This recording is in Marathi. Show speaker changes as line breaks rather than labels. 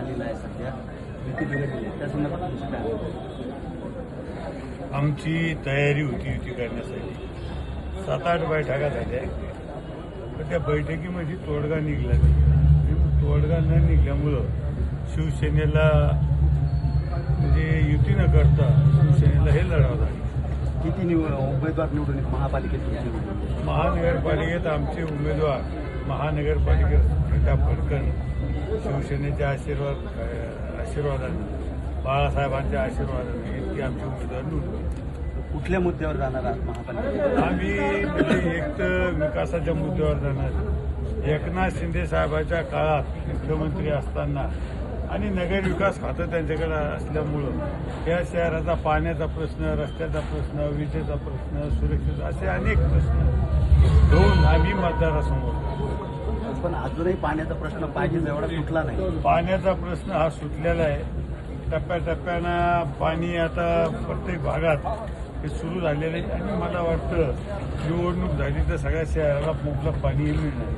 आलेला आहे सध्या युती बिघडलेली आहे त्या संदर्भात तुमचं काय मत आहे?
आमची तयारी होती युती करण्यासाठी 7-8 बैठका झाल्या पण त्या बैठकीमध्ये तोडगा निघाला नाही. तोडगा न निघाल्यामुळं शिवसेनेला म्हणजे युती न करता शिवसेनेला हे लढावं लागलं.
किती उमेदवार निवडून येत महापालिकेत तुमची?
महानगरपालिकेत आमचे उमेदवार महानगरपालिकेत गटा फडकन शिवसेनेच्या आशीर्वादाने बाळासाहेबांच्या आशीर्वादाने इतके आमचे उमेदवार निवडून.
कुठल्या मुद्द्यावर जाणार आहात महापालिकेत?
आम्ही म्हणजे एक तर विकासाच्या मुद्द्यावर जाणार. एकनाथ शिंदे साहेबांच्या काळात मुख्यमंत्री असताना आणि नगर विकास खातं त्यांच्याकडे असल्यामुळं या शहराचा पाण्याचा प्रश्न, रस्त्याचा प्रश्न, विजेचा प्रश्न, सुरक्षेचा असे अनेक प्रश्न घेऊन आम्ही मतदारासमोर.
पण अजूनही पाण्याचा प्रश्न पाहिजे एवढा सुटला नाही.
पाण्याचा प्रश्न हा सुटलेला आहे. टप्प्याटप्प्यानं पाणी आता प्रत्येक भागात हे सुरू झालेलं आहे आणि मला वाटतं निवडणूक झाली तर सगळ्या शहराला मुबलक पाणी मिळणार.